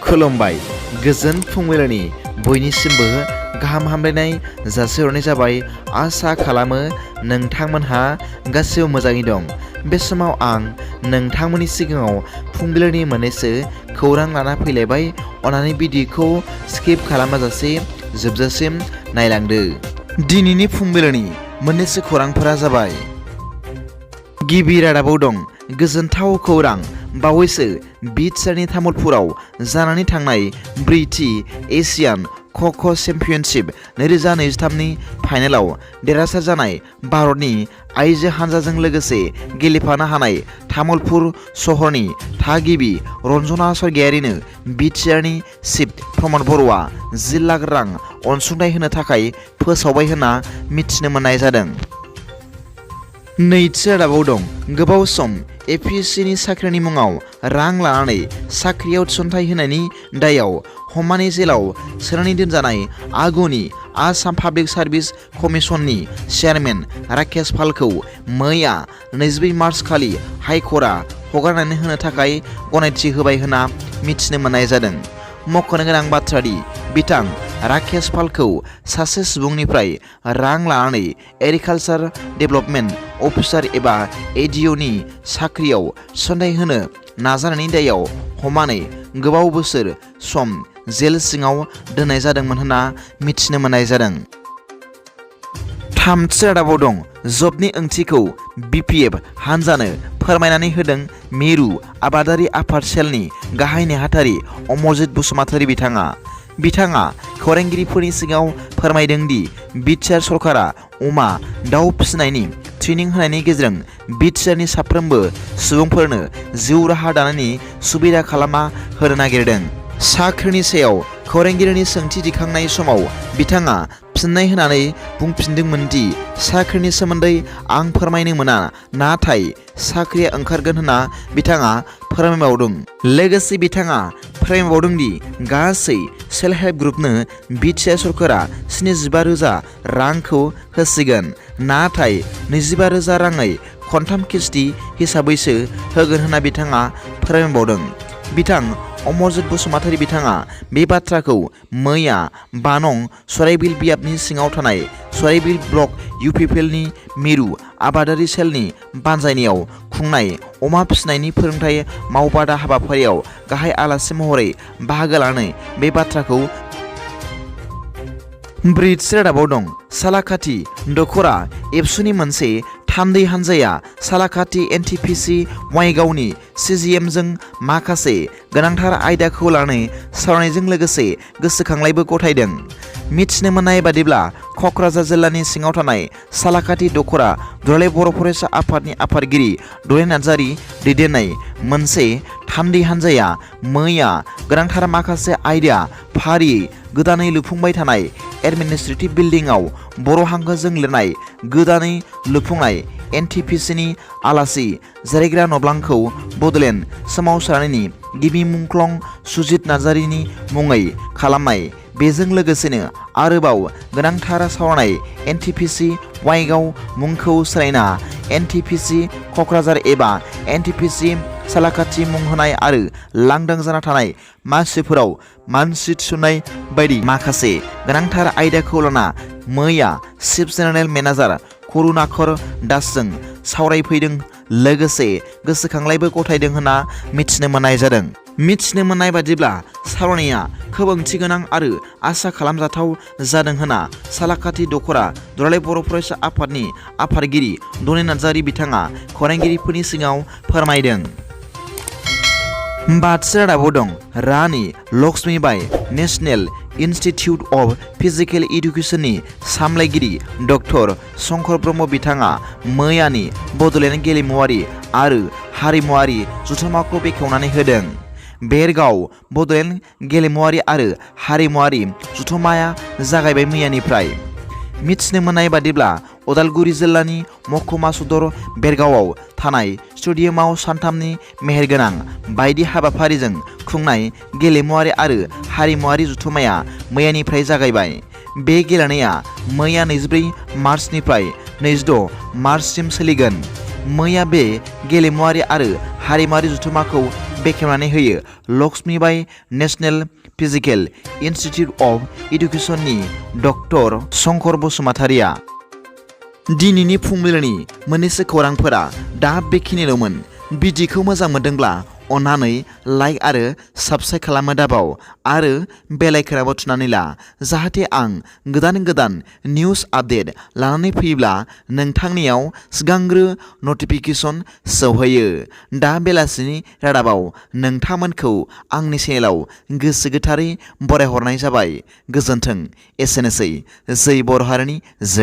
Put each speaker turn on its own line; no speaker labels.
खुलुमबाय गोजोन फुंबिलिनि बयनिसिमबो गाहाम हामलायनाय जासिहरनाय जाबाय। आसा खालामो नोंथांमोनहा गासिबो मोजाङै दं। बे समाव आं नोंथांमोननि सिगाङाव फुंबिलिनि मोननैसो खौरां लाना फैलायबाय। अन्नानै भिडिअखौ स्किप खालामाजासे जोबजासिम नायलांदो। दिनैनि फुंबिलिनि मोननैसो खौरांफोरा जाबाय। गिबि रादाबाव दं गोजोनथाव खौरां। बावैसो बिटरनि तामुलपुराव जानानै थांनाय ब्रैथि एशियान ख'ख' चेम्पियनशिप 2023 नि फाइनालाव देरहासार जानाय भारतनि आइजो हानजाजों लोगोसे गेलेफानो हानाय तामुलपुर सहरनि थागिबि रन्जना स्वर्गियारिनो बिटिआरनि चिफ प्रमद बर'आ 10 लाख रां अनसुंथाइ होनो थाखाय फोसावबाय होनना मिथिनो मोननाय जादों। नैथि रादाबाव दं गोबाव सम एपिएससिनि साख्रिनि मुङाव रां लानानै साख्रियाव थिसनथाइ होनायनि दायाव हमानि जेलाव सोनानै दोनजानाय आगुनि आसाम पाब्लिक सार्भिस कमिसननि चेयारमेन राकेश पालखौ मैया 22 मार्च खालि हाइकर्टआ हगारनानै होनो थाखाय गनायथि होबाय होनना मिथिनो मोननाय जादों। मख'नो गोनां बाथ्रादि बिथां राकेश पालखौ सासे सुबुंनिफ्राय रां लानानै एग्रिकालचार डेभेलपमेन्ट अफिसार एबा एडिअ'नि साख्रियाव थिसनथाइ होनो नाजानायनि दायाव हमानै गोबाव बोसोर सम जेल सिङाव दोननाय जादोंमोन होनना मिथिनो मोननाय जादों। थामथि रादाबाव दं जबनि ओंथिखौ बिपिएफ हानजानो फोरमायनानै होदों मिरु आबादारि आफाद सेलनि गाहाय नेहाथारि अमरजित बसुमतारी बिथाङा खौरांगिरिफोरनि सिगाङाव फोरमायदों दि बिटिआर सरकारा अमा दाउ फिसिनायनि ट्रेनिं होनायनि गेजेरजों बिटिआरनि साफ्रोमबो सुबुंफोरनो जिउ राहा दानायनि सुबिदा खालामना होनो नागिरदों। साख्रिनि सायाव खौरांगिरिनि सोंथि दिखांनाय समाव बिथाङा फिननाय होनानै बुंफिनदोंमोन दि साख्रिनि सोमोन्दै आं फोरमायनो मोना, नाथाय साख्रिया ओंखारगोन होनना बिथाङा फोरमायबावदों। लोगोसे बिथाङा फोरमायबावदों दि गासै सेल्फ हेल्प ग्रुपनो बिटिआर सरकारा 75,000 रांखौ होसिगोन, नाथाय 25,000 राङै खनथाम किस्ति हिसाबैसो होगोन होनना बिथाङा फोरमायबावदों। बिथां अमरजित बसुमतारी बिथाङा बे बाथ्राखौ मैया 5 नं सराइबिल बियाबनि सिङाव थानाय सराइबिल ब्लक इउपिपिएलनि मिरु आबादारि सेलनि बानजायनायाव खुंनाय अमा फिसिनायनि फोरोंथाय मावबादा हाबाफारियाव गाहाय आलासि महरै बाहागो लानानै बे बाथ्राखौ ब्रैथि रादाबाव दं सालाकाथि दख'रा एबसुनि मोनसे थान्दै हानजाया सालाकाथि एनटिपिसि वाइगावनि सिजिएमजों माखासे गोनांथार आयदाखौ लानानै सावरायनायजों लोगोसे गोसोखांलायबो गथायदों। मिथिनो मोननाय बादिब्ला क'क्राझार जिल्लानि सिङाव थानाय सालाकाथि दख'रा दुलाराय बर' फरायसा आफादनि आफादगिरि दुलाराय नार्जारी दैदेननाय मोनसे थान्दै हानजाया मैया गोनांथार माखासे आयदा फारियै गोदानै लुफुंबाय थानाय एडमिनिस्ट्रेटिभ बिल्डिंआव बर' हांखोजों लिरनाय गोदानै लुफुंनाय एनटिपिसिनि आलासि जिरायग्रा न'ब्लांखौ बड'लेण्ड सोमावसारनायनि गिबि मुंख्लं सुजित नार्जारीनि मुङै खालामनाय। बेजों लोगोसेनो आरोबाव गोनांथार सावरायनाय एनटिपिसि वाइगाव मुंखौ सोलायना एनटिपिसि क'क्राझार एबा एनटिपिसि सालाकाथि मुं होनाय आरो लांदां जाना थानाय मासिफोराव मानसि थिसननाय बायदि माखासे गोनांथार आयदाखौ लाना मैया चिफ जेनेरेल मेनेजार करुणाकर दासजों सावरायफैदों, लोगोसे गोसोखांलायबो गथायदों होनना मिथिनो मोननाय जादों। मिथिनो मोननाय बादिब्ला सावरायनाया खोब ओंथिगोनां आरो आसा खालामजाथाव जादों होनना सालाकाथि दख'रा दुलाराय बर' फरायसा आफादनि आफादगिरि दुलाराय नार्जारी बिथाङा खौरांगिरिफोरनि सिगाङाव फोरमायदों। बाथि रादाबाव दं रानि Lakshmibai national institute of physical इडुकेसननि सामलायगिरि डक्टर शंकर ब्रह्म बिथाङा मैयानि बड'लेण्ड गेलेमुवारि आरो हारिमुवारि जथुम्माखौ बेखेवनानै होदों। बेरगाव बड'लेण्ड गेलेमुवारि आरो हारिमुवारि जथुम्माया जागायबाय मैयानिफ्राय। मिथिनो मोननाय बादिब्ला उदालगुरि जिल्लानि महकुमा सदर बेरगावआव थानाय स्टेडियामाव सानथामनि मेहेरगोनां बायदि हाबाफारिजों खुंनाय गेलेमुवारि आरो हारिमुवारि जथुम्माया मैयानिफ्राय जागायबाय। बे गेलेनाया मैया 24 मार्चनिफ्राय 26 मार्चसिम सोलिगोन। मैया बे गेलेमुवारि आरो हारिमुवारि जथुम्माखौ बेखेवनानै होयो Lakshmibai national physical institute of एडुकेसननि डक्टर शंकर बसुमतारिया। दिनैनि फुंबिलिनि मोननैसो खौरांफोरा दा बेखिनिल'मोन। भिडिअखौ मोजां मोनदोंब्ला अन्नानै लाइक आरो साबस्क्राइब खालामनो दाबाव आरो बेल आइकनआवबो थुनानै ला, जाहाथे आं गोदान निउज आपडेट लानानै फैयोब्ला नोंथांनियाव सिगांग्रो नटिफिकेसन सौहैयो। दा बेलासिनि रादाबाव नोंथांमोनखौ आंनि चेनेलाव गोसो गोथारै बरायहरनाय जाबाय। गोजोन्थों। एसेनोसै। जै बर' हारिनि जै।